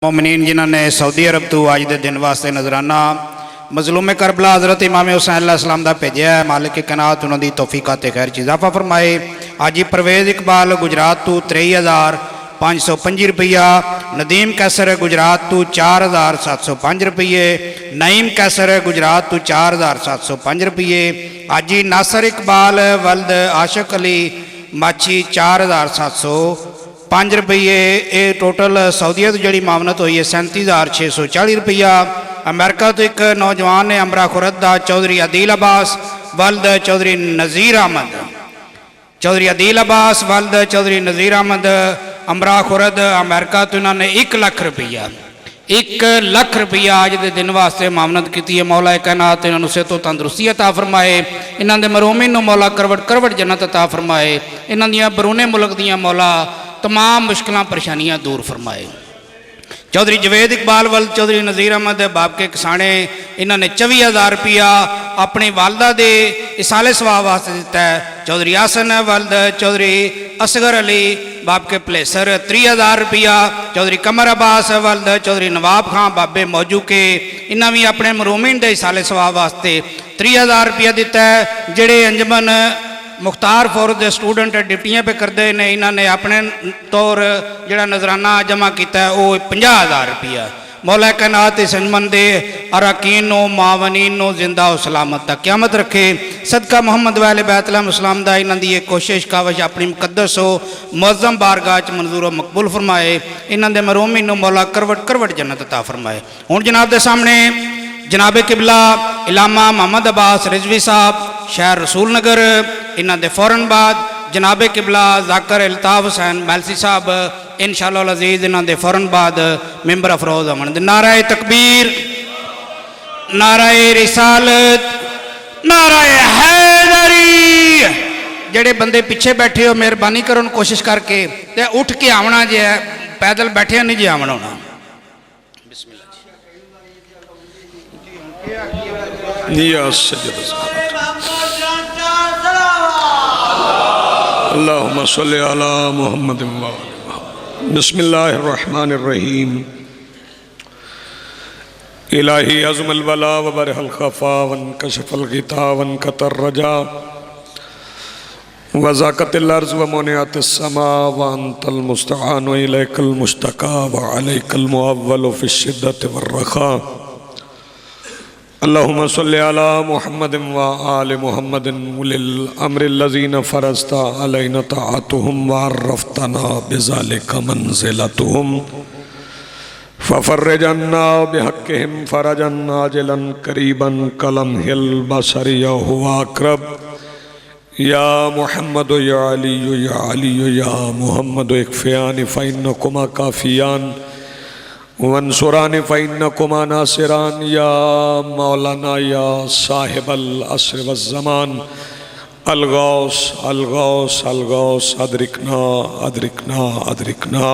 मोमिनीन जिन्होंने सऊदी अरब तो अज के दिन वास्ते नजराना मजलूम करबला हज़रत इमाम हुसैन अलैहिस्सलाम का भेजा है। मालिक कनात उन्होंने तौफीकात खैर च इजाफा फरमाए। हाजी परवेज़ इकबाल गुजरात तो 23,525 रुपया, नदीम कैसर गुजरात तो 4,705 रुपये, नईम कैसर गुजरात तो 4,705 रुपये, हाजी नासर इकबाल वल्द आशक अली माछी 4,705 रुपये। ये टोटल सऊदीया तो जी मामनत हुई है 37,640 रुपया। अमेरिका तो एक नौजवान ने अमरा खुरद का चौधरी अदील अब्बास वल्द चौधरी नज़ीर अहमद, चौधरी अदील अब्बास वल्द चौधरी नज़ीर अहमद अमरा खुरद अमेरिका तो इन्होंने 1 लाख रुपया 1 लाख रुपया अज के दिन वास्ते मामनत की है। मौला कैनात इन्होंने सेहत तो तंदुरुस्ती अता फरमाए। इन्हों के मरोमिन मौला करवट करवट जन्नत अता फरमाए। इन्हों दियां बरूने मुल्क दियां मौला तमाम मुश्किल परेशानियां दूर फरमाए। चौधरी जवेद इकबाल वल्द चौधरी नज़ीर अहमद बाप के किसाने इन्होंने 24,000 रुपया अपनी वालदा दे इसाले सवाब वास्ते दिता है। चौधरी हसन वल्द चौधरी असगर अली बाप के प्लेसर 30,000 रुपया। चौधरी कमर अब्बास वल्द चौधरी नवाब खां बाबे मौजू के इन्होंने भी अपने मरूमिन दे इसाले सवाब वास्ते 30,000 रुपया दिता है। जेड़े अंजमन मुख्तार फौरत के स्टूडेंट डिप्टियां पे करते हैं इन्होंने अपने तौर जड़ा नजराना जमा किया है वो 50,000 रुपया। मौला कैनात इस अंजमन के अरकान मावनीन जिंदा सलामत तक क्यामत रखे। सदका मुहम्मद वाले बैतलहम इस्लाम दा इन्हां दी कोशिश कावश अपनी मुकद्दस हो मुअज़्ज़म बारगाह च मंजूर व मकबूल फरमाए। इन्हां दे मरूमिन मौला करवट करवट जन्नत अता फरमाए। हुण जनाब दे सामने जनाबे किबला इलामा मोहम्मद अब्बास रिजवी साहब शहर रसूल नगर, इन्हों के फौरन बाद जनाबे किबला जाकर अल्ताफ हुसैन मैलसी साहब इंशाअल्लाह अज़ीज़ इन्हों के फौरन बाद मैंबर अफरोज अमन। नाराए तकबीर, नाराए रिसालत, नाराए हैदरी। जेड़े बंदे पीछे बैठे हो मेहरबानी करो कोशिश करके ते उठ के आवना जे है, पैदल बैठे नहीं जे आवना होना। अल्लाहुम्मा सल्ली अला मुहम्मद बिस्मिल्लाहिर्रहमानिर्रहीम। इलाही अज़्मल वला व बरहल खफा वन कशफल गिता वन कतर रजा व ज़ाक़तिल अर्ज़ व मुनिअतिस समा व अंतल मुस्तआन व इलैकल मुश्तका व अलैकल मुअव्वल फ़िश शिद्दति वर्रख़ा। अल्लाहुम्मा सल्ली अला मुहम्मदिन व आलि मुहम्मदिन उलिल अम्रिल्लज़ीना फ़रज़ता अलैना ताअतुहुम व अर्रफ़तना बिज़ालिका मंज़िलतहुम फ़फ़र्रिज अन्ना बिहक़्क़िहिम फ़रजन आजिलन क़रीबन कलम्हिल बसरि हुवा अक़रब। या मुहम्मद या अली या मुहम्मद इक्फ़ियानि फ़इन्नकुमा काफ़ियान वंसुरान फ़इन्नकुमा नासिरान। या मौलाना या साहिबल अस्र वज़्ज़मान अलगौस अलगौस अलगौस अदरिकना अदरिकना अदरिकना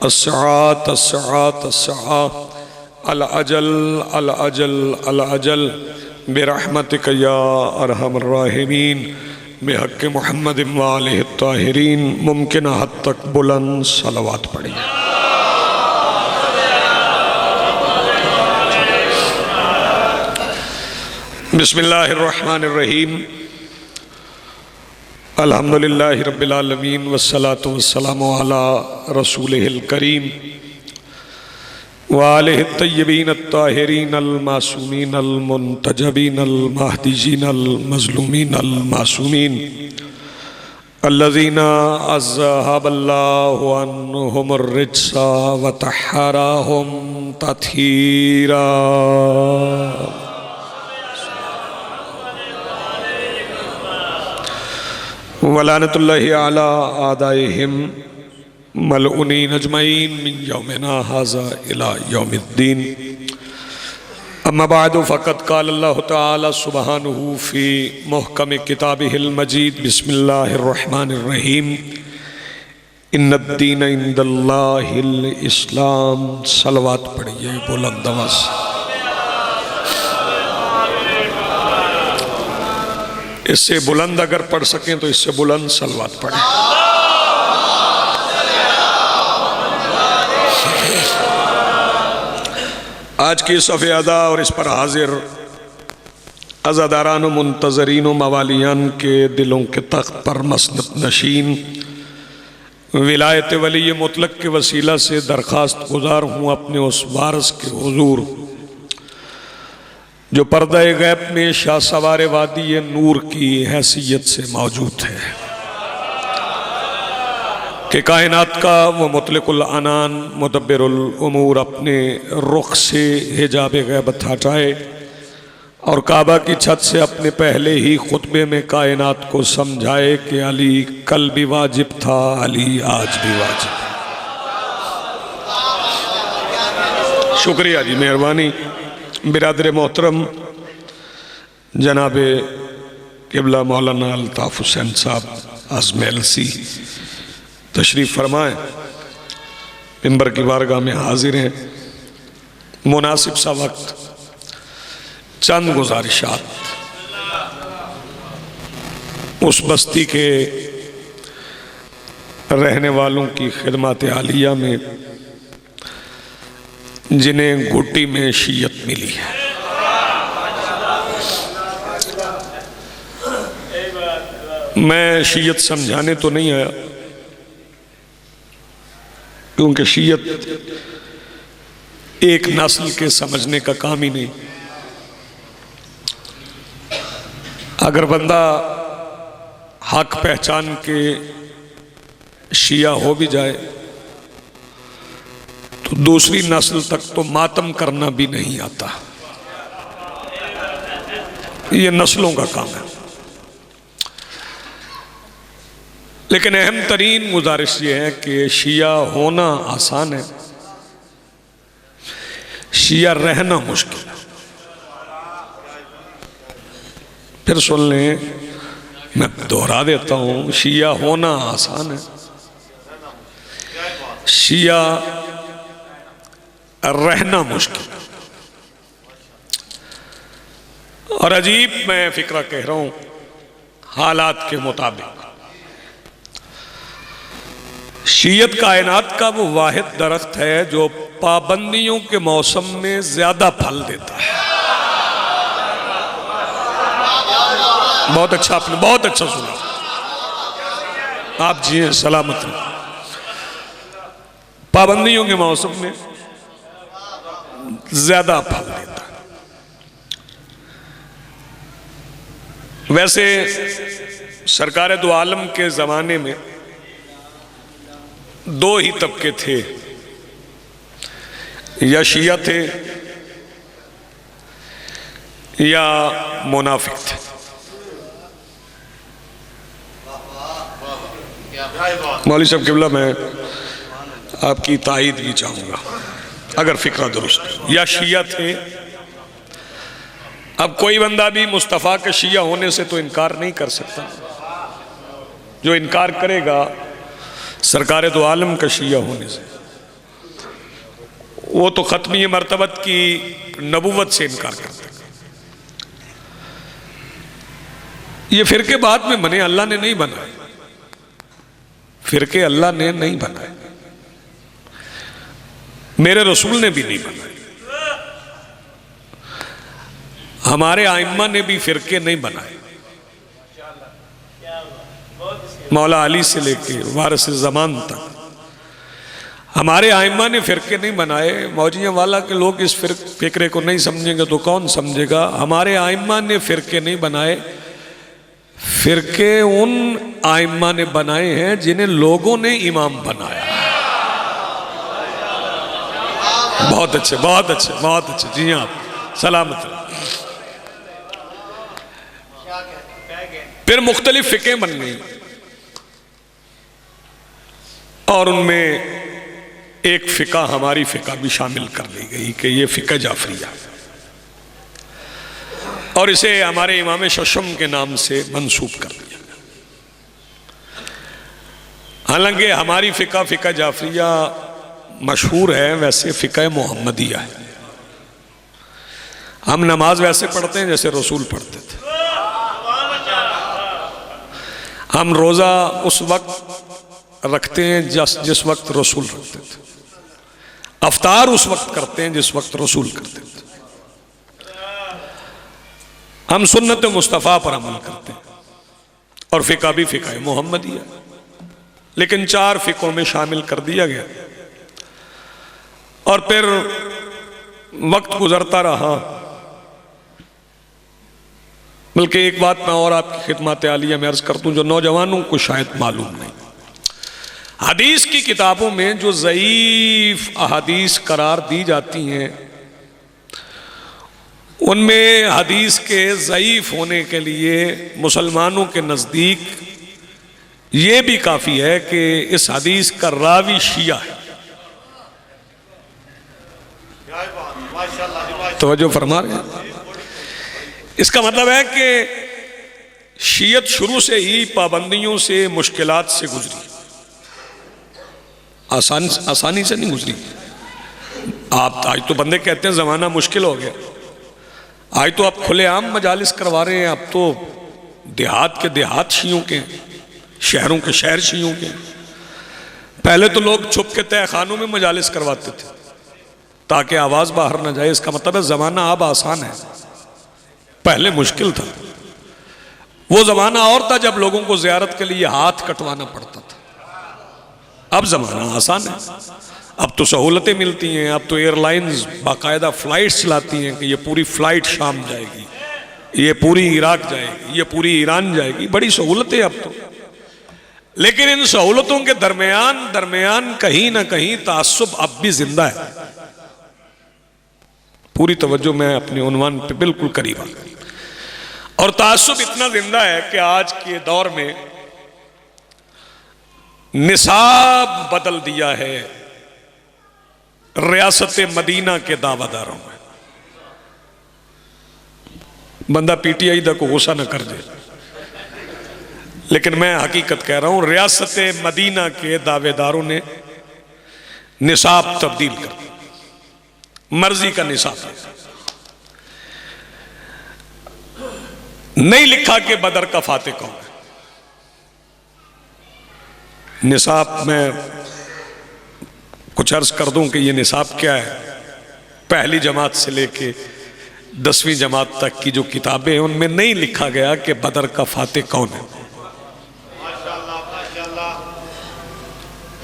अस्सआत अस्सआत अस्सआ अल अजल अल अजल अल अजल बिरहमतिक या अरहमर राहिमीन बिहक़्क़ि मुहम्मद व आलिहि ताहिरीन। मुमकिन हद तक बुलंद सलवात पढ़िए। बिस्मिल्लाहिर्रहमानिर्रहीम। अल्हम्दुलिल्लाहि रब्बिल आलमीन वस्सलातु वस्सलामु अला रसूलिहिल करीम व आलिहि तय्यबीन अत्ताहिरीन अल मासूमीन अल मुंतजबीन अल महदीजीन अल मज़लूमीन अल मासूमीन अल्लज़ीना अज़हबल्लाहु अन्हुमुर रिज्सा व तहहरहुम तत्हीरा। वलानतुल्लाहि अला आदाइहिम मलऊनीन अजमईन मिन यौमिना हाज़ा इला यौमिद्दीन। अम्मा बादु फ़क़द क़ाल अल्लाहु तआला सुब्हानहु फ़ी मुहकम किताबिहिल मजीद। बिस्मिल्लाहिर्रहमानिर्रहीम। इन्नद्दीन इंदल्लाहिल इस्लाम। सलवात पढ़िए बुलंद आवाज़। इससे बुलंद अगर पढ़ सकें तो इससे बुलंद सलवात पढ़ें। आज की सफ़े अदा और इस पर हाजिर अज़ादारान मुंतज़रीन मवालियान के दिलों के तख्त पर मसनद नशीन विलायत वली मुतलक के वसीला से दरख्वास्त गुजार हूँ अपने उस वारस के हुजूर जो पर्दा गैब में शाह सवार वादी नूर की हैसियत से मौजूद है कि कायनात का वो मुतलकुल अनान मुदब्बिरुल उमूर अपने रुख से हिजाब गैबत हटाए और काबा की छत से अपने पहले ही खुतबे में कायनात को समझाए कि अली कल भी वाजिब था, अली आज भी वाजिब। शुक्रिया जी, मेहरबानी। बिरादर मोहतरम जनाब किबला मौलाना अल्ताफ़ हुसैन साहब आज़म एलसी तशरीफ़ फरमाएँ, मिंबर की बारगाह में हाजिर हैं। मुनासिब सा वक्त, चंद गुजारिशात उस बस्ती के रहने वालों की खिदमत आलिया में जिन्हें घुट्टी में शीयत मिली है। मैं शीयत समझाने तो नहीं आया, क्योंकि शीयत एक नस्ल के समझने का काम ही नहीं। अगर बंदा हक पहचान के शिया हो भी जाए तो दूसरी नस्ल तक तो मातम करना भी नहीं आता। ये नस्लों का काम है। लेकिन अहम तरीन गुजारिश ये है कि शिया होना आसान है, शिया रहना मुश्किल है। फिर सुन लें, मैं दोहरा देता हूं, शिया होना आसान है, शिया रहना मुश्किल है। और अजीब मैं फिक्रा कह रहा हूं, हालात के मुताबिक शियत कायनात का वो वाहिद दरख्त है जो पाबंदियों के मौसम में ज्यादा फल देता है। बहुत अच्छा, आपने बहुत अच्छा सुना। आप जी सलामत रहो। पाबंदियों के मौसम में ज्यादा फल देता है। वैसे सरकार दो आलम के जमाने में दो ही तबके थे, या शिया थे या मुनाफिक थे। मौलवी साहब किबला, मैं आपकी तायीद भी चाहूंगा अगर फिक्रा दुरुस्त है। या शिया थे। अब कोई बंदा भी मुस्तफ़ा के शिया होने से तो इनकार नहीं कर सकता। जो इनकार करेगा सरकार दो आलम का शिया होने से, वो तो खत्मी मर्तबत की नबूवत से इनकार करता है। ये फिरके बाद में बने, अल्लाह ने नहीं बनाए। फिरके अल्लाह ने नहीं बनाए, मेरे रसूल ने भी नहीं बनाए, हमारे आइम्मा ने भी फिरके नहीं बनाए। मौला अली से लेके वारिस ज़मान तक हमारे आइम्मा ने फिरके नहीं बनाए। मौजियां वाला के लोग इस फिक्रे को नहीं समझेंगे तो कौन समझेगा। हमारे आइम्मा ने फिरके नहीं बनाए, फिरके उन आइम्मा ने बनाए हैं जिन्हें लोगों ने इमाम बनाया। बहुत अच्छे, बहुत अच्छे, बहुत अच्छे। जी हाँ, सलामत। फिर मुख्तलिफ फिक्रें बन गई और उनमें एक फ़िक़ा, हमारी फ़िक़ा भी शामिल कर ली गई कि ये फ़िक़ा जाफरिया, और इसे हमारे इमाम शशम के नाम से मंसूब कर दिया। हालांकि हमारी फ़िक़ा फ़िक़ा जाफरिया मशहूर है, वैसे फ़िक़ा मोहम्मदिया है। हम नमाज वैसे पढ़ते हैं जैसे रसूल पढ़ते थे। हम रोज़ा उस वक्त रखते हैं जिस वक्त रसूल रखते थे। अफ्तार उस वक्त करते हैं जिस वक्त रसूल करते थे। हम सुन्नत मुस्तफ़ा पर अमल करते हैं और फ़िक़ा भी फ़िक़ा मुहम्मदिया, लेकिन 4 फ़िक़ों में शामिल कर दिया गया। और फिर वक्त गुजरता रहा। बल्कि एक बात मैं और आपकी खिदमत आलिया में अर्ज़ कर दूं जो नौजवानों को शायद मालूम नहीं, हदीस की किताबों में जो ज़ईफ़ अहादीस करार दी जाती हैं उनमें हदीस के ज़ईफ़ होने के लिए मुसलमानों के नज़दीक ये भी काफ़ी है कि इस हदीस का रावी शिया है। तवज्जो फरमा रहे हैं। इसका मतलब है कि शियत शुरू से ही पाबंदियों से, मुश्किलात से गुजरी, आसानी से नहीं गुजरी। आप आज तो बंदे कहते हैं ज़माना मुश्किल हो गया, आज तो आप खुलेआम मजालिस करवा रहे हैं, आप तो देहात के देहात शियों के, शहरों के शहर शियों के। पहले तो लोग छुप के तय खानों में मजालिस करवाते थे ताकि आवाज़ बाहर ना जाए। इसका मतलब है ज़माना अब आसान है, पहले मुश्किल था। वो ज़माना और था जब लोगों को ज़ियारत के लिए हाथ कटवाना पड़ता था। अब ज़माना आसान है, अब तो सहूलतें मिलती हैं। अब तो एयरलाइंस बाकायदा फ़्लाइट्स चलाती हैं कि ये पूरी फ़्लाइट शाम जाएगी, ये पूरी इराक जाएगी, ये पूरी ईरान जाएगी। बड़ी सहूलतें अब तो। लेकिन इन सहूलतों के दरमियान कहीं ना कहीं तासुब अब भी जिंदा है। पूरी तवज्जो मैं अपने उन्वान पे बिल्कुल करीब आ गई। और तासुब इतना जिंदा है कि आज के दौर में निसाब बदल दिया है रियासत मदीना के दावादारों में। बंदा पीटीआई दा को गुस्सा न कर दे, लेकिन मैं हकीकत कह रहा हूं, रियासत मदीना के दावेदारों ने निसाब तब्दील कर दिया, मर्जी का निसाब। नहीं लिखा कि बदर का फातिह कौन है। निसाब में कुछ अर्ज कर दूं कि ये निसाब क्या है। पहली जमात से लेके 10वीं जमात तक की जो किताबें हैं उनमें नहीं लिखा गया कि बदर का फातिह कौन है।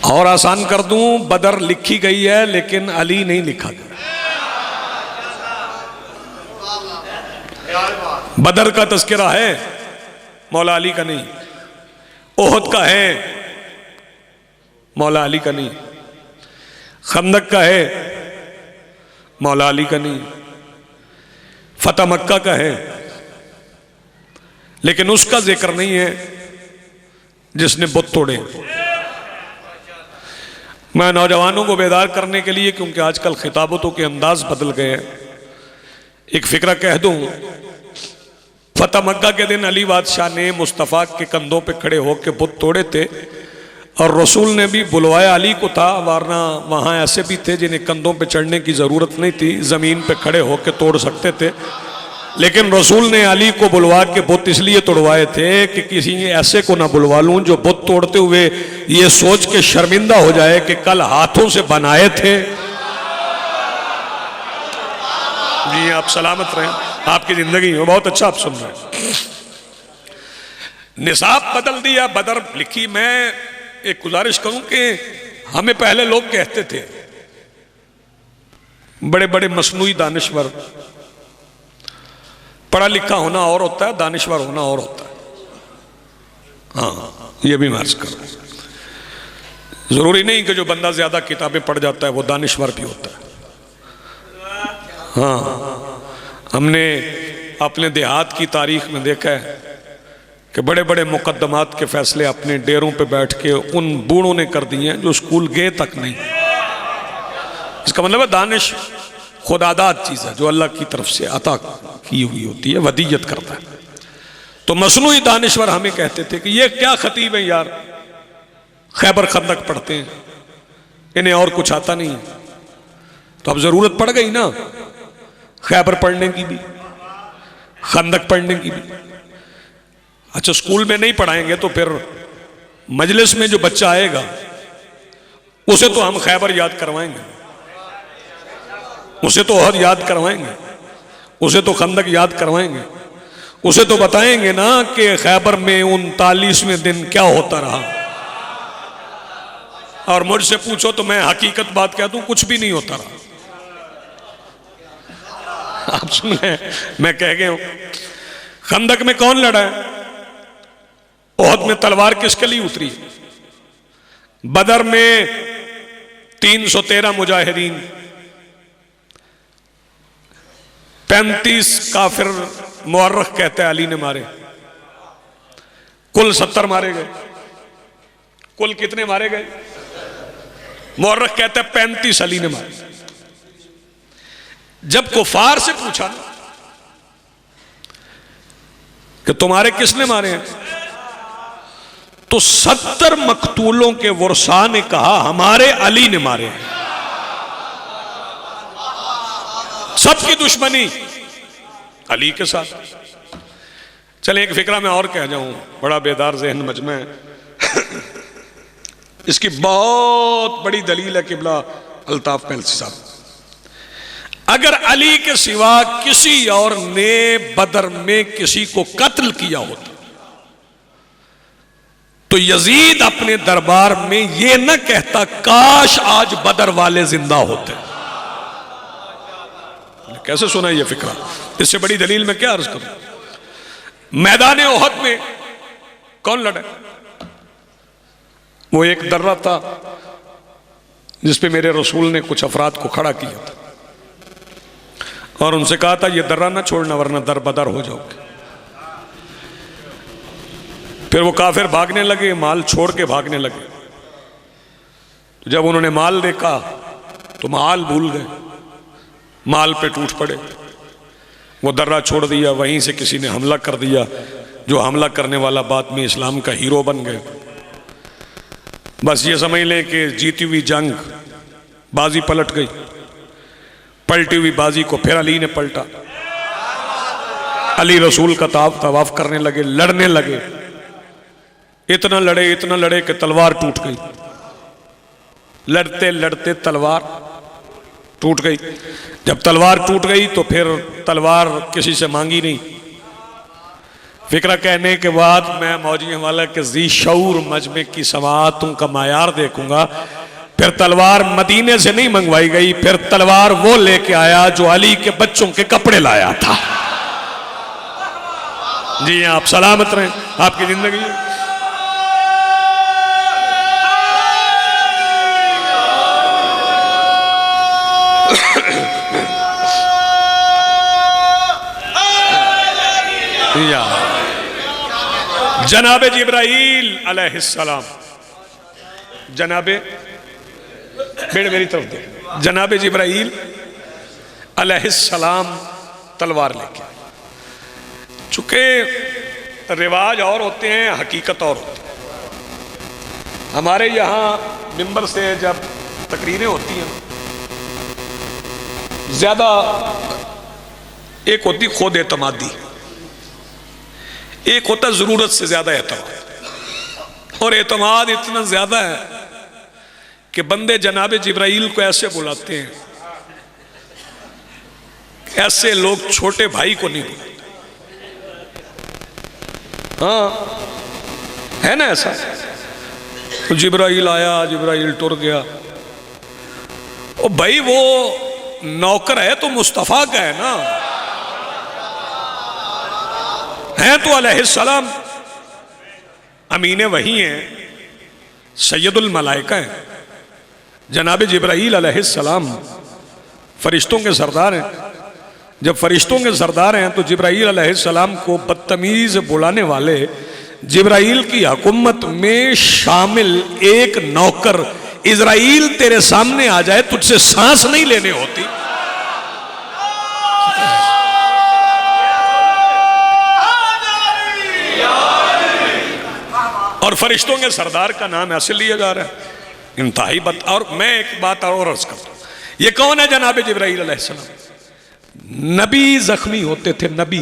और आसान कर दूं, बदर लिखी गई है लेकिन अली नहीं लिखा गया। बदर का तस्करा है, मौला अली का नहीं। ओहद का है, मौला अली का नहीं। खंदक का है, मौला अली का नहीं। फतह मक्का का है, लेकिन उसका जिक्र नहीं है जिसने बुत तोड़े। मैं नौजवानों को बेदार करने के लिए, क्योंकि आजकल खिताबतों के अंदाज बदल गए हैं, एक फिक्रा कह दूं। फतह मक्का के दिन अली बादशाह ने मुस्तफ़ा के कंधों पे खड़े होकर बुत तोड़े थे, और रसूल ने भी बुलवाया अली को था, वरना वहाँ ऐसे भी थे जिन्हें कंधों पे चढ़ने की ज़रूरत नहीं थी, ज़मीन पे खड़े होकर तोड़ सकते थे। लेकिन रसूल ने अली को बुलवा के बुत इसलिए तोड़वाए थे कि किसी ऐसे को ना बुलवा लूँ जो बुत तोड़ते हुए ये सोच के शर्मिंदा हो जाए कि कल हाथों से बनाए थे। जी आप सलामत रहें, आपकी ज़िंदगी हो। बहुत अच्छा आप सुन रहे हैं। निसाब बदल दिया, बदर लिखी। मैं एक गुजारिश करूं कि हमें पहले लोग कहते थे, बड़े बड़े मसनूई दानिश्वर, पढ़ा लिखा होना और होता है, दानिश्वर होना और होता है। हाँ, ये भी महर्ज करो। जरूरी नहीं कि जो बंदा ज्यादा किताबें पढ़ जाता है वो दानिश्वर भी होता है। हाँ, हमने अपने देहात की तारीख में देखा है कि बड़े बड़े मुकद्दमात के फैसले अपने डेरों पे बैठ के उन बूढ़ों ने कर दिए हैं जो स्कूल गए तक नहीं। इसका मतलब है दानिश खुदादात चीज़ है जो अल्लाह की तरफ से अता की हुई होती है, वदीयत करता है। तो मसनूई दानिश्वर हमें कहते थे कि ये क्या खतीब है यार, खैबर खंदक पढ़ते हैं, इन्हें और कुछ आता नहीं। तो अब ज़रूरत पड़ गई ना खैबर पढ़ने की भी, खंदक पढ़ने की भी। अच्छा, स्कूल में नहीं पढ़ाएंगे तो फिर मजलिस में जो बच्चा आएगा उसे तो हम खैबर याद करवाएंगे। उसे तो ओहद याद करवाएंगे, उसे तो खंदक याद करवाएंगे, उसे तो बताएंगे ना कि खैबर में 39वें दिन क्या होता रहा। और मुझसे पूछो तो मैं हकीकत बात कह दूं, कुछ भी नहीं होता रहा। आप सुन रहे, मैं कह गया हूं। खंदक में कौन लड़ा है? ओहद में तलवार किसके लिए उतरी? बदर में 313 मुजाहिदीन, 35 काफिर मुअर्रख कहते हैं अली ने मारे। कुल 70 मारे गए। कुल कितने मारे गए? मुअर्रख कहते हैं 35 अली ने मारे। जब कुफार से पूछा कि तुम्हारे किसने मारे हैं, तो 70 मकतूलों के वर्षा ने कहा हमारे अली ने मारे हैं। सबकी दुश्मनी अली के साथ। चले एक फिक्रा मैं और कह जाऊं, बड़ा बेदार जहन मजमे है। इसकी बहुत बड़ी दलील है किबला अल्ताफ पैलसी साहब। अगर अली के सिवा किसी और ने बदर में किसी को कत्ल किया होता तो यजीद अपने दरबार में यह न कहता काश आज बदर वाले जिंदा होते। कैसे सुना यह फिक्रा? इससे बड़ी दलील मैं क्या अर्ज करूं। मैदान ओहद में कौन लड़ा? वो एक दर्रा था जिसपे मेरे रसूल ने कुछ अफराद को खड़ा किया था और उनसे कहा था यह दर्रा ना छोड़ना वरना दर बदर हो जाओगे। फिर वो काफिर भागने लगे, माल छोड़ के भागने लगे। तो जब उन्होंने माल देखा तो माल भूल गए, माल पे टूट पड़े। वो दर्रा छोड़ दिया, वहीं से किसी ने हमला कर दिया। जो हमला करने वाला बाद में इस्लाम का हीरो बन गए। बस ये समझ लें कि जीती हुई जंग बाजी पलट गई। पलटी हुई बाजी को फिर अली ने पलटा। अली रसूल का तवाफ करने लगे, लड़ने लगे। इतना लड़े कि तलवार टूट गई। लड़ते लड़ते तलवार टूट गई। जब तलवार टूट गई तो फिर तलवार किसी से मांगी नहीं। फिक्रा कहने के बाद मैं मौजी वाला के जी शऊर मजमे की समातों का मायार देखूंगा। फिर तलवार मदीने से नहीं मंगवाई गई, फिर तलवार वो लेके आया जो अली के बच्चों के कपड़े लाया था। जी आप सलामत रहें, आपकी जिंदगी। जनाबे जिब्राइल अलैहिस्सलाम, जनाबे बेड़ मेरी तरफ दे, जनाबे जिब्राइल अलैहिस्सलाम तलवार लेके। चूंकि रिवाज और होते हैं, हकीकत और होती है। हमारे यहाँ मिंबर से जब तकरीरें होती हैं, ज्यादा एक होती खुद एतमादी, एक होता जरूरत से ज्यादा एतमाद। और एतमाद इतना ज्यादा है कि बंदे जनाबे जिब्राइल को ऐसे बुलाते हैं, ऐसे लोग छोटे भाई को नहीं बुलाते। हाँ है ना ऐसा। तो जिब्राइल आया, जिब्राइल टुर गया। ओ भाई वो नौकर है तो मुस्तफा का है ना, है तो अलैहिस्सलाम अमीने वही हैं, सैयदुल मलाइका हैं। जनाब जिब्राइल अलैहिस्सलाम फरिश्तों के सरदार हैं। जब फरिश्तों के सरदार हैं तो जिब्राइल अलैहिस्सलाम को बदतमीज बुलाने वाले जिब्राइल की हुकूमत में शामिल एक नौकर इजराइल तेरे सामने आ जाए, तुझसे सांस नहीं लेने होती। और फरिश्तों के सरदार का नाम ऐसे लिया जा रहा है, इंतहाई बात। और मैं एक बात और अर्ज करता हूं, ये कौन है जनाब जिब्राइल अलैहिस्सलाम? नबी जख्मी होते थे, नबी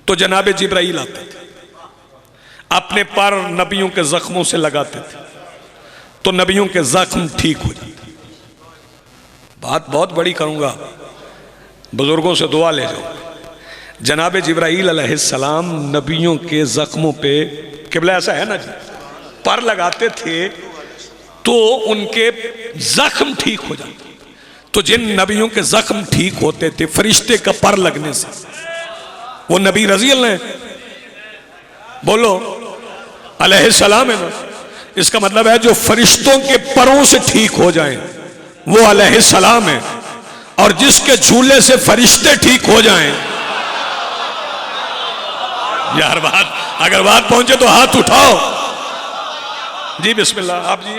तो जनाब जिब्राइल आते थे, अपने पर नबियों के जख्मों से लगाते थे तो नबियों के जख्म ठीक हो जाते। बात बहुत बड़ी करूँगा, बुजुर्गों से दुआ ले जाओ। जनाब जिब्राईल अलैहिस्सलाम नबियों के ज़ख्मों पे, किबला ऐसा है ना जी, पर लगाते थे तो उनके जख्म ठीक हो जाते। तो जिन नबियों के जख्म ठीक होते थे फरिश्ते का पर लगने से, वो नबी रजी अल्लाह बोलो अलैहिस्सलाम है ना। इसका मतलब है जो फरिश्तों के परों से ठीक हो जाएं वो अलैहिस्सलाम है, और जिसके झूले से फरिश्ते ठीक हो जाएं। यार बात, अगर बात पहुंचे तो हाथ उठाओ जी। बिस्मिल्लाह आप जी,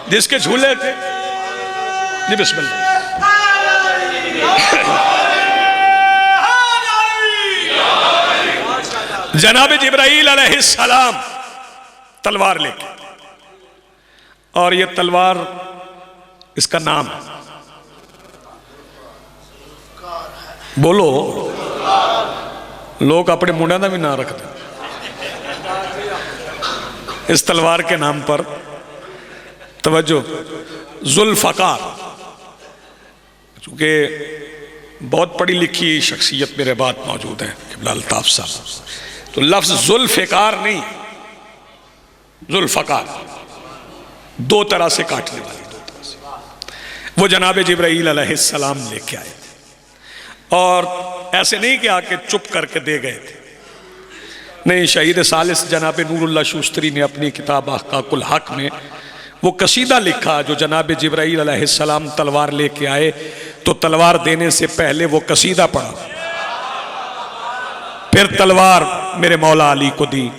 जिसके झूले थे जी, बिस्मिल्लाह। जनाब जिब्राईल अलैहिस्सलाम तलवार लेके, और ये तलवार इसका नाम है, बोलो लोग अपने मुंडा का भी नाम रखते। इस तलवार के नाम पर तवज्जो, जुल्फ़कार, चूंकि बहुत पढ़ी लिखी शख्सियत मेरे बात मौजूद है क़िबला अल्ताफ़ साहब, तो लफ्ज़ जुल्फ़कार नहीं, जुल्फ़कार दो तरह से काटने वाली, दो तरह से। वो जनाब जिब्राईल अलैहिस्सलाम लेके आए थे, और ऐसे नहीं कि आके चुप करके दे गए थे, नहीं। शहीद सालिस जनाब नूरुल्लाह शूस्तरी ने अपनी किताब अहक़ाक़ुल हक़ में वो कसीदा लिखा, जो जनाब जिब्राईल अलैहिस्सलाम तलवार लेके आए तो तलवार देने से पहले वो कसीदा पढ़ा, फिर तलवार मेरे मौला अली को दी।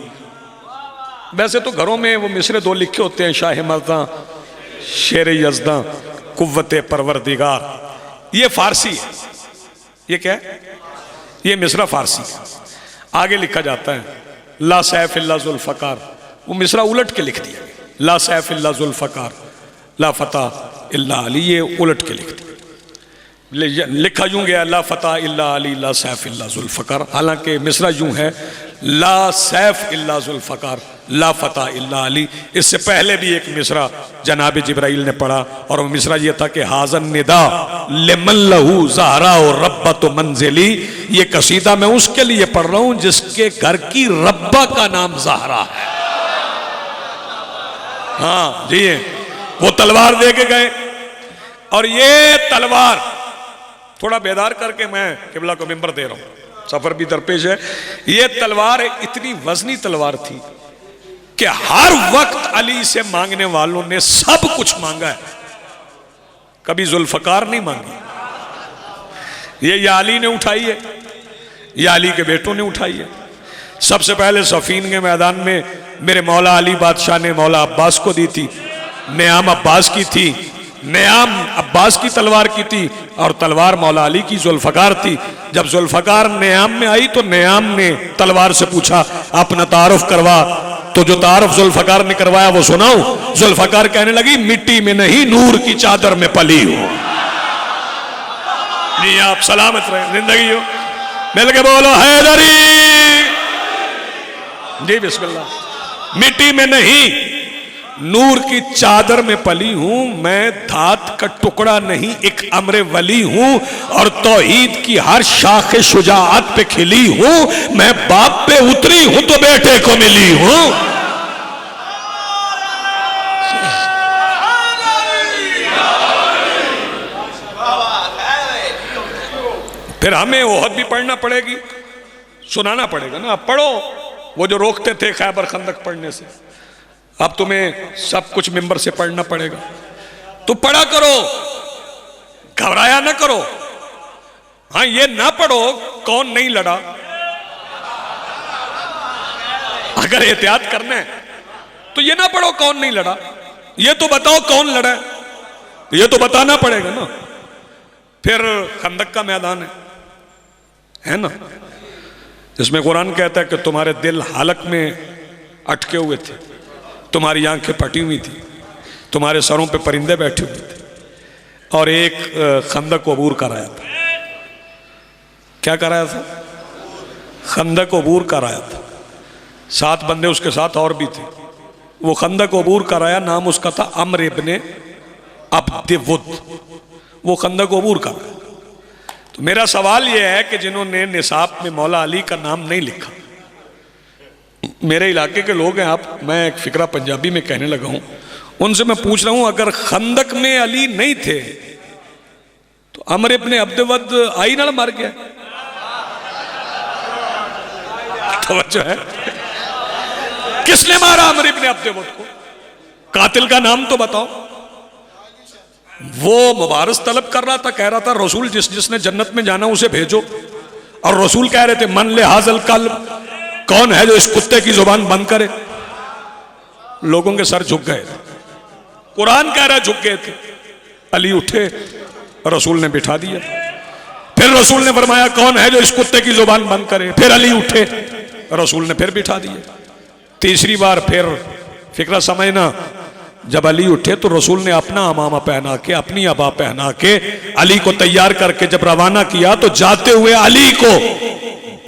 वैसे तो घरों में वो मिसरे दो लिखे होते हैं, शाह मर्दा शेर यज़दा कुव्वत परवरदिगार, ये फारसी है, ये क्या है, ये मिसरा फारसी है। आगे लिखा जाता है ला सैफ इल्ला जुल्फ़कार, वो मिसरा उलट के लिख दिया, ला सैफ इल्ला जुल्फ़कार ला फता इल्ला अली, ये उलट के लिख दिया। लिखा यूं गया ला फता इल्ला अली ला सैफ इल्ला जुल्फ़कार, हालांकि मिसरा यूं है ला सैफ इल्ला जुल्फ़कार ला फता इल्ला अली। इससे पहले भी एक मिसरा जनाब जिब्राईल ने पढ़ा, और वो मिसरा ये था कि हाज़न निदा लिमन लहू ज़हरा और रब्बत मंजिली, ये कसीदा मैं उसके लिए पढ़ रहा हूं जिसके घर की रब्बा का नाम ज़हरा है। हाँ जी, वो तलवार दे के गए, और ये तलवार थोड़ा बेदार करके मैं क़िबला को मिंबर दे रहा हूं, सफर भी दरपेश है। ये तलवार इतनी वजनी तलवार थी कि हर वक्त अली से मांगने वालों ने सब कुछ मांगा है, कभी जुल्फ़कार नहीं मांगी। ये या अली ने उठाई है, या अली के बेटों ने उठाई है। सबसे पहले सफ़ीन के मैदान में मेरे मौला अली बादशाह ने मौला अब्बास को दी थी, नियाम अब्बास की थी, नियाम अब्बास की तलवार की थी, और तलवार मौला अली की जुल्फ़कार थी। जब जुल्फ़कार नियाम में आई तो नियाम ने तलवार से पूछा अपना तारुफ करवा, तो जो तारुफ जुल्फ़कार ने करवाया वो सुनाऊं। जुल्फ़कार कहने लगी मिट्टी में नहीं नूर की चादर में पली हो। जी आप सलामत रहे, जिंदगी हो, मिल के बोलो हैदरी जी, बिस्मिल्लाह। मिट्टी में नहीं नूर की चादर में पली हूं मैं, धात का टुकड़ा नहीं एक अमरे वली हूं, और तौहीद की हर शाख शुजाअत पे खिली हूं मैं, बाप पे उतरी हूं तो बेटे को मिली हूं। फिर हमें ओहद भी पढ़ना पड़ेगी, सुनाना पड़ेगा ना। अब पढ़ो, वो जो रोकते थे खैबर खंदक पढ़ने से, अब तुम्हें सब कुछ मिंबर से पढ़ना पड़ेगा, तो पढ़ा करो, घबराया ना करो। हाँ ये ना पढ़ो कौन नहीं लड़ा, अगर एहतियात करना है तो ये ना पढ़ो कौन नहीं लड़ा, ये तो बताओ कौन लड़ा है, ये तो बताना पड़ेगा ना। फिर खंदक का मैदान है ना, जिसमें कुरान कहता है कि तुम्हारे दिल हालक में अटके हुए थे, तुम्हारी आंखें फटी हुई थी, तुम्हारे सरों पे परिंदे बैठे हुए थे, और एक खंदक को अबूर कराया था। क्या कराया था? खंदक को अबूर कराया था। 7 बंदे उसके साथ और भी थे। वो खंदक को अबूर कराया, नाम उसका था अम्र इब्ने अब्दवुद, वो खंदक को अबूर कर। तो मेरा सवाल यह है कि जिन्होंने निसाब में मौला अली का नाम नहीं लिखा, मेरे इलाके के लोग हैं आप, मैं एक फिक्रा पंजाबी में कहने लगा हूं, उनसे मैं पूछ रहा हूं अगर खंदक में अली नहीं थे तो अमर इब्ने अब्दवद आई नाल मर गया? तवज्जो है? किसने मारा अमर इब्ने अब्दवद को? कातिल का नाम तो बताओ। वो मुबारस तलब कर रहा था, कह रहा था रसूल जिसने जन्नत में जाना उसे भेजो, और रसूल कह रहे थे मन ले हाजल कल, कौन है जो इस कुत्ते की जुबान बंद करे? लोगों के सर झुक गए, कुरान कह रहा झुक गए थे। अली उठे, रसूल ने बिठा दिया। फिर रसूल ने फरमाया कौन है जो इस कुत्ते की जुबान बंद करे? फिर अली उठे, रसूल ने फिर बिठा दिया। तीसरी बार फिर फिक्रा समझना, जब अली उठे तो रसूल ने अपना अमामा पहना के, अपनी अबा पहना के अली को तैयार करके जब रवाना किया तो जाते हुए अली को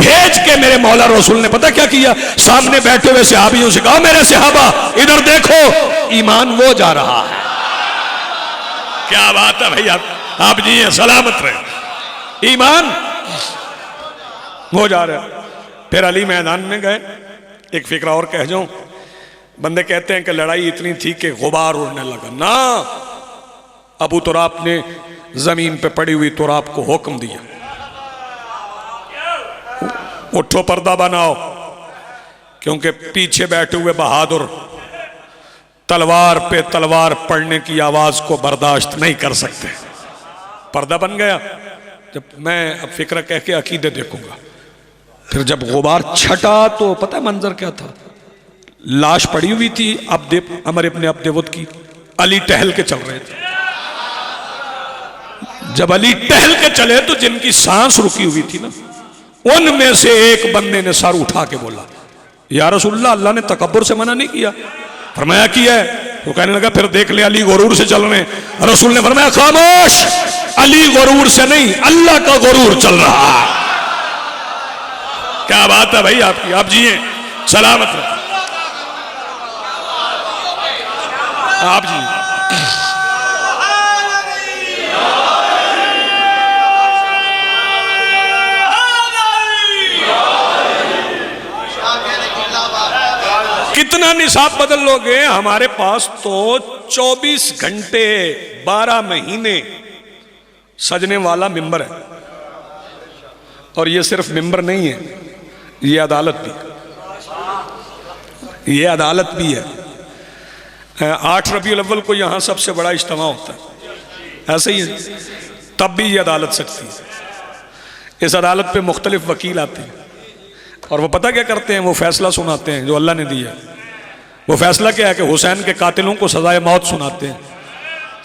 भेज के मेरे मौला रसूल ने पता क्या किया? सामने बैठे हुए सहाबियों से कहा मेरे सहाबा इधर देखो, ईमान वो जा रहा है। क्या बात है भैया, आप जी हैं, सलामत रहे, ईमान वो जा रहा है। फिर अली मैदान में गए। एक फिक्रा और कह जाऊं, बंदे कहते हैं कि लड़ाई इतनी थी कि गुबार उड़ने लगा ना, अबू तुराब ने जमीन पे पड़ी हुई तुराब को हुक्म दिया उठो पर्दा बनाओ, क्योंकि पीछे बैठे हुए बहादुर तलवार पे तलवार पड़ने की आवाज को बर्दाश्त नहीं कर सकते। पर्दा बन गया। जब मैं अब फिक्र कह के अकीदे देखूंगा, फिर जब गुबार छटा तो पता है मंजर क्या था? लाश पड़ी हुई थी अमर इब्ने अब्दवद की, अली टहल के चल रहे थे। जब अली टहल के चले तो जिनकी सांस रुकी हुई थी ना, उनमें से एक बंदे ने सर उठा के बोला या रसूलल्लाह, अल्लाह ने तकब्बुर से मना नहीं किया? फरमाया किया है। तो कहने लगा फिर देख ले अली गुरूर से चल रहे हैं। रसूल ने फरमाया खामोश, अली गुरूर से नहीं, अल्लाह का गुरूर चल रहा है। क्या बात है भाई आपकी, आप जिए सलामत रहे आप जी। कितना निसाब बदल लोगे? हमारे पास तो 24 घंटे 12 महीने सजने वाला मिंबर है, और ये सिर्फ मिंबर नहीं है, ये अदालत भी, ये अदालत भी है। 8 रबीउल अव्वल को यहाँ सबसे बड़ा इज्तिमा होता है, ऐसे ही है, तब भी ये अदालत सकती है। इस अदालत पे मुख्तलिफ वकील आते हैं और वो पता क्या करते हैं? वो फैसला सुनाते हैं जो अल्लाह ने दिया। वो फैसला क्या है कि हुसैन के कातिलों को सजाए मौत सुनाते हैं।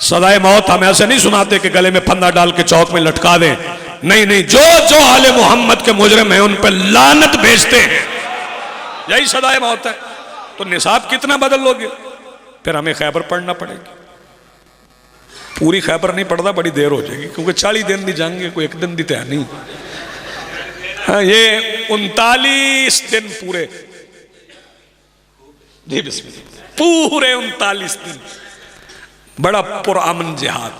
सजाए मौत हम ऐसे नहीं सुनाते कि गले में फंदा डाल के चौक में लटका दें, नहीं नहीं, जो जो आले मोहम्मद के मुजरिम हैं उन पर लानत भेजते हैं, यही सजाए मौत है। तो निसाब कितना बदल लोगे? फिर हमें खैबर पढ़ना पड़ेगी। पूरी खैबर नहीं पढ़ना, बड़ी देर हो जाएगी, क्योंकि 40 दिन दी जाएंगे, कोई एक दिन दी तय नहीं। हाँ, ये 39 दिन पूरे, जी बिस्मिल्लाह, पूरे 39 दिन बड़ा पुरअमन जिहाद,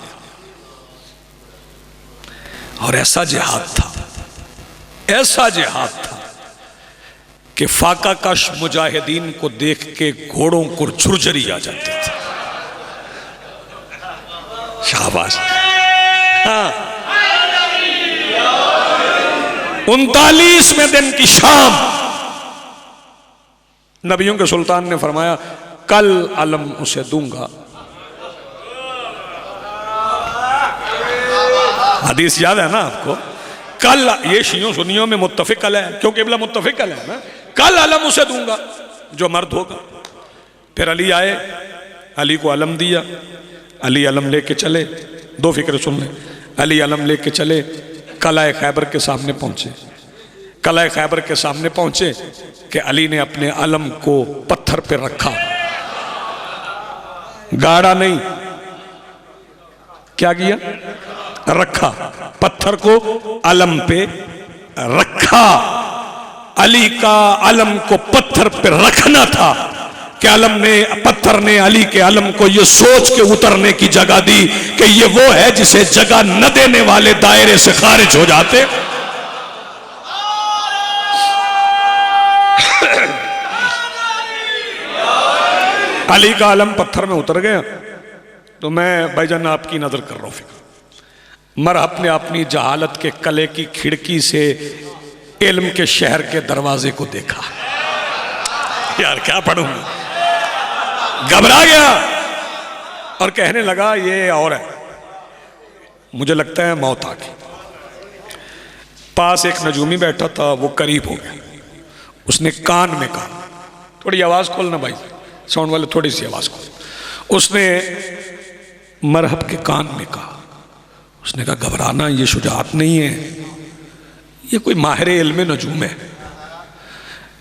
और ऐसा जिहाद था, ऐसा जिहाद था कि फाका कश मुजाहिदीन को देख के घोड़ों को झुरझरी आ जाती थी। शाबाश। हाँ, 39वें दिन की शाम नबियों के सुल्तान ने फरमाया कल अलम उसे दूंगा। हदीस याद है ना आपको? कल, ये शियों सुनियों में मुत्तफिक है, क्योंकि किबला मुत्तफिक है ना, कल अलम उसे दूंगा जो मर्द होगा। फिर अली आए, अली को अलम दिया, अली अलम लेके चले। दो फिक्र सुन लें, अली अलम लेके चले, कलाए खैबर के सामने पहुंचे। कलाए खैबर के सामने पहुंचे कि अली ने अपने अलम को पत्थर पे रखा, गाड़ा नहीं, क्या किया? रखा, पत्थर को अलम पे रखा। अली का अलम को पत्थर पे रखना था, कि पत्थर ने अली के अलम को ये सोच के उतरने की जगह दी कि ये वो है जिसे जगह न देने वाले दायरे से खारिज हो जाते। अली का अलम पत्थर में उतर गया तो मैं भाईजान आपकी नजर कर रहा हूं फिक्र। मरहब ने अपनी जहालत के कले की खिड़की से इल्म के शहर के दरवाजे को देखा। यार क्या पढ़ूंगा, घबरा गया और कहने लगा ये और है, मुझे लगता है मौत आ गई। पास एक नजूमी बैठा था, वो करीब हो गया, उसने कान में कहा, थोड़ी आवाज खोलना भाई, साउंड वाले थोड़ी सी आवाज खोल। उसने मरहब के कान में कहा, उसने कहा घबराना ये शुजाअत नहीं है, ये कोई माहिर इल्म नजूम है,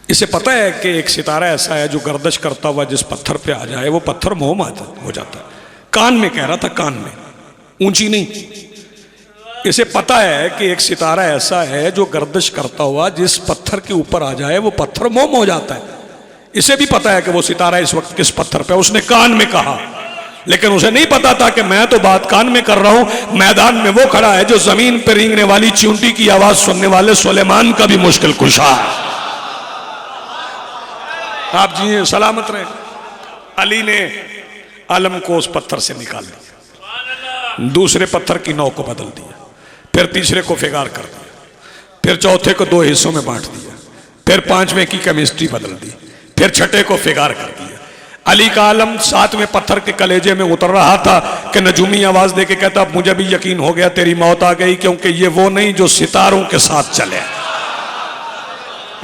इसे पता है कि एक सितारा ऐसा है जो गर्दिश करता हुआ जिस पत्थर पे आ जाए वो पत्थर मोम हो जाता है। कान में कह रहा था, कान में, ऊंची नहीं। इसे पता है कि एक सितारा ऐसा है जो गर्दिश करता हुआ जिस पत्थर के ऊपर आ जाए वो पत्थर मोम हो जाता है। इसे भी पता है कि वो सितारा इस वक्त किस पत्थर पे। उसने कान में कहा, लेकिन उसे नहीं पता था कि मैं तो बात कान में कर रहा हूं, मैदान में वो खड़ा है जो जमीन पर रेंगने वाली चींटी की आवाज सुनने वाले सुलेमान का भी मुश्किल कुशा है। आप जी सलामत रहे। अली ने अलम को उस पत्थर से निकाल दिया, दूसरे पत्थर की नौ को बदल दिया, फिर तीसरे को फिगार कर दिया, फिर चौथे को दो हिस्सों में बांट दिया, फिर पांचवें की केमिस्ट्री बदल दी, फिर छठे को फिगार कर दिया। अली का आलम सातवें पत्थर के कलेजे में उतर रहा था कि नजूमी आवाज देके कहता, मुझे भी यकीन हो गया तेरी मौत आ गई, क्योंकि ये वो नहीं जो सितारों के साथ चले,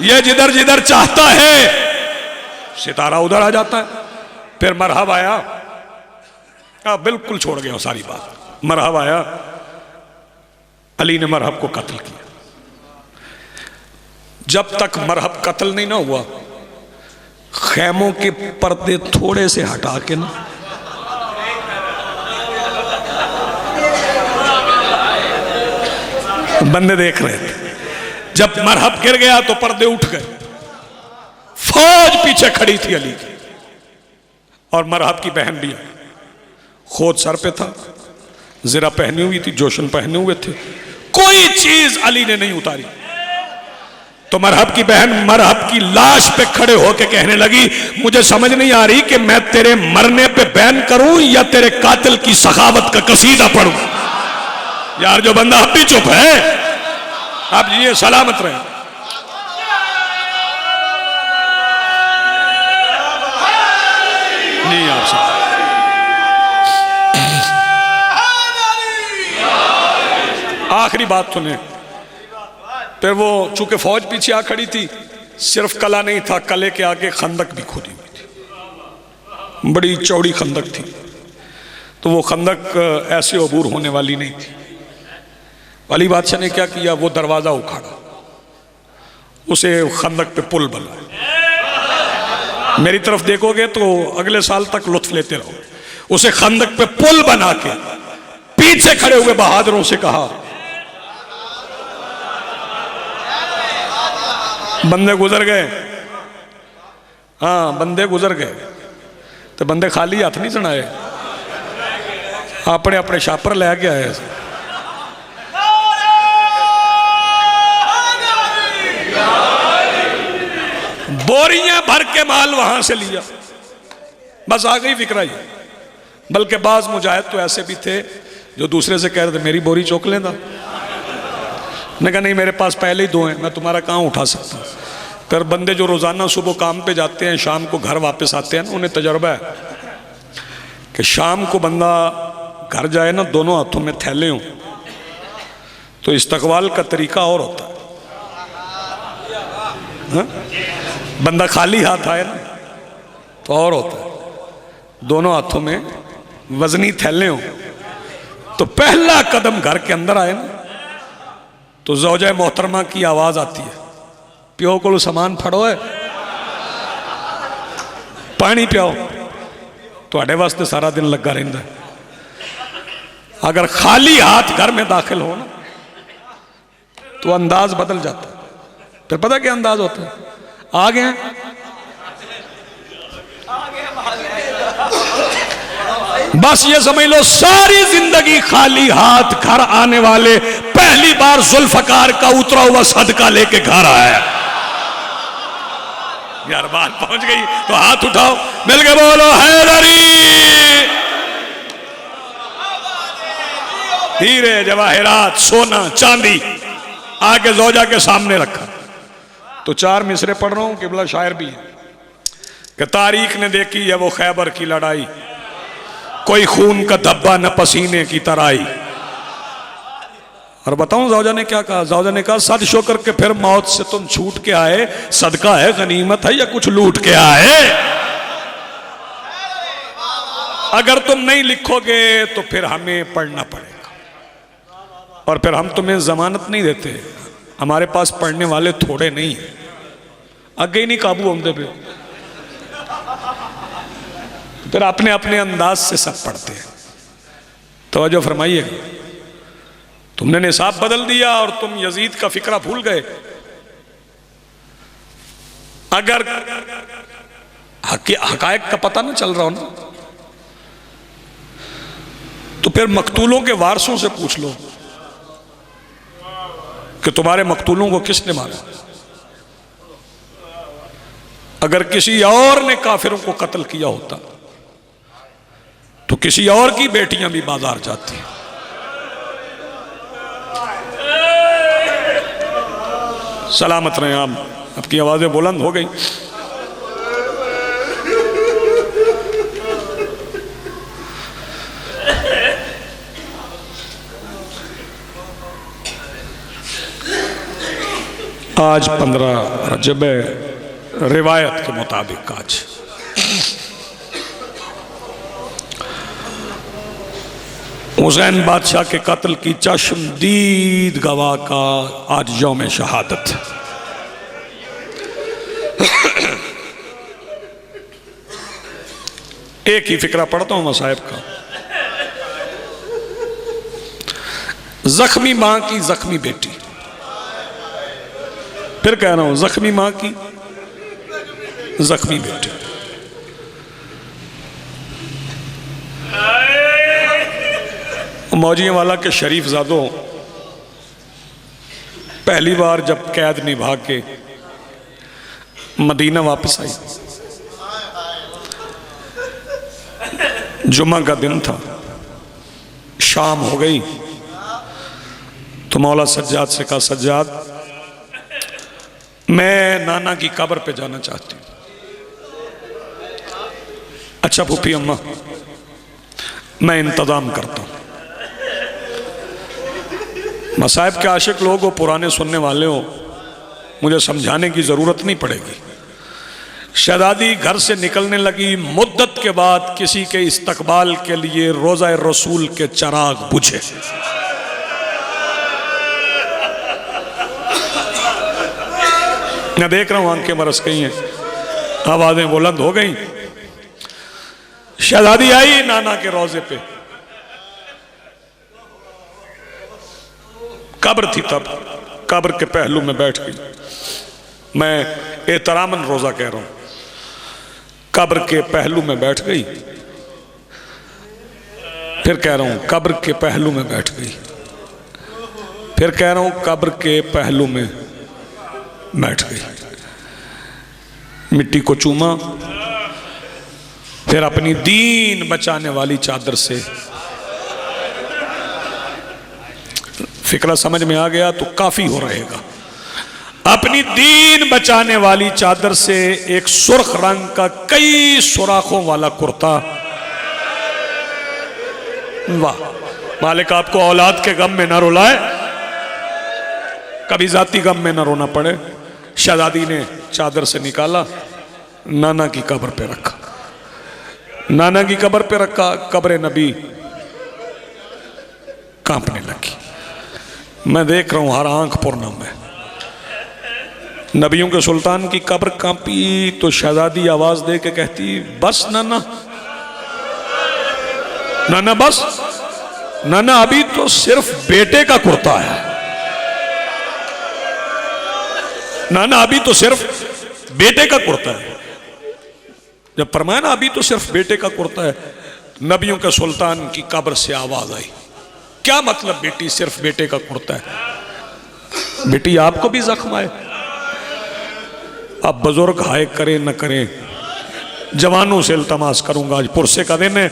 ये जिधर जिधर चाहता है सितारा उधर आ जाता है। फिर मरहब आया, बिल्कुल छोड़ गया सारी बात। मरहब आया, अली ने मरहब को कत्ल किया। जब तक मरहब कत्ल नहीं ना हुआ, खैमों के पर्दे थोड़े से हटा के ना बंदे देख रहे थे। जब मरहब गिर गया तो पर्दे उठ गए, फौज पीछे खड़ी थी अली की, और मरहब की बहन भी आई। खोद सर पे था, जिरा पहनी हुई थी, जोशन पहने हुए थे, कोई चीज अली ने नहीं उतारी। तो मरहब की बहन मरहब की लाश पे खड़े होकर कहने लगी, मुझे समझ नहीं आ रही कि मैं तेरे मरने पे बैन करूं या तेरे कातिल की सखावत का कसीदा पढ़ूं। यार जो बंदा अब भी चुप है, आप ये सलामत रहे। नहीं आप सब आखिरी बात सुने। फिर वो चूंकि फौज पीछे आ खड़ी थी, सिर्फ कला नहीं था, कले के आगे खंदक भी खोदी हुई थी, बड़ी चौड़ी खंदक थी। तो वो खंदक ऐसे अबूर होने वाली नहीं थी। वाली बादशाह ने क्या किया, वो दरवाजा उखाड़ा, उसे खंदक पे पुल बना। मेरी तरफ देखोगे तो अगले साल तक लुत्फ लेते रहो। उसे खंदक पे पुल बना के पीछे खड़े हुए बहादुरों से कहा, बंदे गुजर गए, हाँ बंदे गुजर गए, तो बंदे खाली हाथ नहीं सुनाए, अपने अपने छापर लैके आए। बोरियां भर के माल वहां से लिया, बस आ गई फिक्र ही। बल्कि बाज मुजाहिद तो ऐसे भी थे जो दूसरे से कह रहे थे, मेरी बोरी चौक लेना। मैंने कहा नहीं, मेरे पास पहले ही दो हैं, मैं तुम्हारा कहाँ उठा सकता हूँ। फिर बंदे जो रोजाना सुबह काम पे जाते हैं, शाम को घर वापस आते हैं, उन्हें तजर्बा है कि शाम को बंदा घर जाए ना, दोनों हाथों में थैले हों, तो इस्तकबाल का तरीका और होता है। हाँ? बंदा खाली हाथ आए ना तो और होता है, दोनों हाथों में वजनी थैले हों, तो पहला कदम घर के अंदर आए ना तो ज़ौजा मोहतरमा की आवाज आती है, प्यो को सामान फड़ो है, पानी पियाओ। तुहाडे वास्ते सारा दिन लगा रहिंदा है। अगर खाली हाथ घर में दाखिल हो ना तो अंदाज बदल जाता है। फिर पता क्या अंदाज होता है, आ गए बस ये समझ लो सारी जिंदगी खाली हाथ घर आने वाले पहली बार जुल्फकार का उतरा हुआ सदका लेके घर आया। यार बात पहुंच गई तो हाथ उठाओ, मिल के बोलो हैदरी। हीरे जवाहरात सोना चांदी आके ज़ौजा के सामने रखा। तो 4 मिसरे पढ़ रहा हूं, किबला शायर भी है कि तारीख ने देखी है वो खैबर की लड़ाई, कोई खून का धब्बा न पसीने की तराई। और बताऊं ज़ौजा ने क्या कहा? ज़ौजा ने कहा सद शुक्र के फिर मौत से तुम छूट के आए, सदका है गनीमत है या कुछ लूट के आए। अगर तुम नहीं लिखोगे तो फिर हमें पढ़ना पड़ेगा, और फिर हम तुम्हें जमानत नहीं देते, हमारे पास पढ़ने वाले थोड़े नहीं है, आगे ही नहीं काबू हमदे पे। फिर अपने अपने अंदाज से सब पढ़ते हैं। तवज्जो फरमाइएगा, तुमने निसाब बदल दिया और तुम यजीद का फिक्रा भूल गए। अगर हकायक का पता ना चल रहा हो ना, तो फिर मकतूलों के वारसों से पूछ लो कि तुम्हारे मकतूलों को किसने मारा। अगर किसी और ने काफिरों को कत्ल किया होता तो किसी और की बेटियां भी बाजार जाती। सलामत रहे आप, आपकी आवाजें बुलंद हो गई। आज 15 रजब है, रिवायत के मुताबिक आज हुसैन बादशाह के कत्ल की चश्मदीद गवाह का आज यौम शहादत। एक ही फिक्रा पढ़ता हूं मसाहिब का। जख्मी मां की जख्मी बेटी, फिर कह रहा हूं जख्मी मां की जख्मी बेटी। मौजिया वाला के शरीफ ज़ादों पहली बार जब कैद निभा के मदीना वापस आई, जुम्मा का दिन था, शाम हो गई, तो मौला सज्जाद से कहा सज्जाद मैं नाना की कब्र पे जाना चाहती हूँ। अच्छा फूफी अम्मा मैं इंतजाम करता हूँ। मसाइब के आशिक लोग हो, पुराने सुनने वाले हो, मुझे समझाने की ज़रूरत नहीं पड़ेगी। शहजादी घर से निकलने लगी, मुद्दत के बाद किसी के इस्तकबाल के लिए रोज़ा रसूल के चराग बुझे। मैं देख रहा हूँ आंखें बरस गई हैं, आवाज़ें बुलंद हो गई। शहजादी आई नाना के रोज़े पे, कब्र थी तब, कब्र के पहलू में बैठ गई। मैं एहतरामन रोजा कह रहा हूं, कब्र के पहलू में बैठ गई। फिर कह रहा हूं कब्र के पहलू में बैठ गई। फिर कह रहा हूं कब्र के पहलू में बैठ गई। मिट्टी को चूमा, फिर अपनी दीन बचाने वाली चादर से, फिक्रा समझ में आ गया तो काफी हो रहेगा, अपनी दीन बचाने वाली चादर से एक सुर्ख रंग का कई सुराखों वाला कुर्ता, वाह मालिक आपको औलाद के गम में न रुलाए, कभी जाती गम में न रोना पड़े। शहजादी ने चादर से निकाला, नाना की कब्र पे रखा, नाना की कब्र पे रखा। कब्र नबी कांपने लगी। मैं देख रहा हूं हर आंख पुरनम है। नबियों के सुल्तान की कब्र कांपी तो शहजादी आवाज दे के कहती बस नाना, नाना बस, नाना अभी तो सिर्फ बेटे का कुर्ता है, नाना अभी तो सिर्फ बेटे का कुर्ता है। जब फरमाया ना अभी तो सिर्फ बेटे का कुर्ता है, नबियों के सुल्तान की कब्र से आवाज आई। क्या मतलब बेटी सिर्फ बेटे का कुर्ता है? बेटी आपको भी जख्म आए? अब बुजुर्ग हाय करें न करें, जवानों से इल्तमास करूंगा, आज पुरसे का दिन है।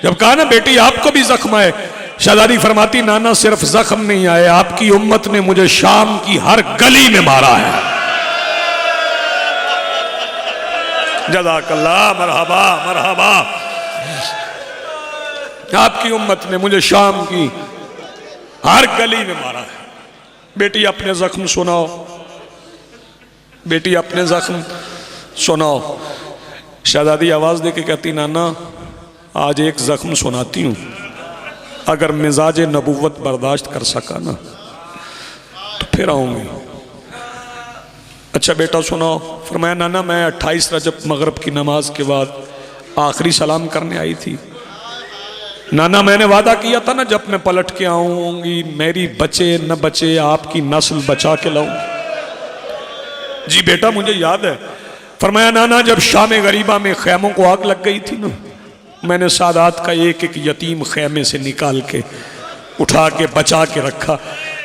जब कहा ना बेटी आपको भी जख्म आए, शहजादी फरमाती नाना सिर्फ जख्म नहीं आए, आपकी उम्मत ने मुझे शाम की हर गली में मारा है। जज़ाकल्लाह, मरहबा मरहबा। आपकी उम्मत ने मुझे शाम की हर गली में मारा है। बेटी अपने जख्म सुनाओ, बेटी अपने जख्म सुनाओ। शहजादी आवाज दे के कहती नाना आज एक जख्म सुनाती हूं, अगर मिजाज नबूवत बर्दाश्त कर सका ना तो फिर आऊंगी। अच्छा बेटा सुनाओ। फरमाया नाना मैं 28 रजब मगरिब की नमाज के बाद आखिरी सलाम करने आई थी। नाना मैंने वादा किया था ना जब मैं पलट के आऊंगी मेरी बचे न बचे आपकी नस्ल बचा के लाऊं। जी बेटा मुझे याद है। फरमाया नाना जब शाम गरीबा में खैमों को आग लग गई थी ना, मैंने सादात का एक एक यतीम खैमे से निकाल के उठा के बचा के रखा।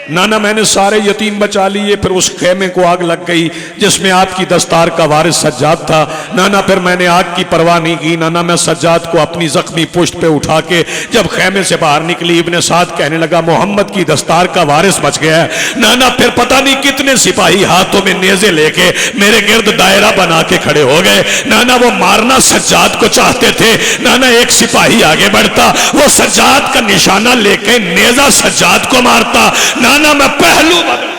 नाना मैंने सारे यतीम बचा लिए, फिर उस खेमे को आग लग गई जिसमें आपकी दस्तार का वारिस सज्जाद था। नाना फिर मैंने आग की परवाह नहीं की। नाना मैं सज्जाद को अपनी जख्मी पुष्ट पे उठा के जब खेमे से बाहर निकली, इब्ने साद कहने लगा मोहम्मद की दस्तार का वारिस बच गया है। नाना फिर पता नहीं कितने सिपाही हाथों में नेज़े लेके मेरे गिर्द दायरा बना के खड़े हो गए। नाना वो मारना सज्जाद को चाहते थे। नाना एक सिपाही आगे बढ़ता, वो सज्जाद का निशाना लेके नेज़ा सज्जाद को मारता। नाना मैं पहलू बदल,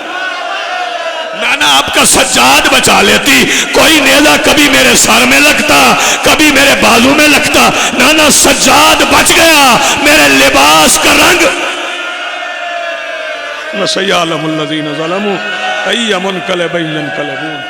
नाना आपका सज्जाद बचा लेती। कोई नेज़ा कभी मेरे सर में लगता, कभी मेरे बाजू में लगता। नाना सज्जाद बच गया, मेरे लिबास का रंग नसय्यालमुल्लज़ीना ज़लमू अय्यमुन कलबैन कलबून।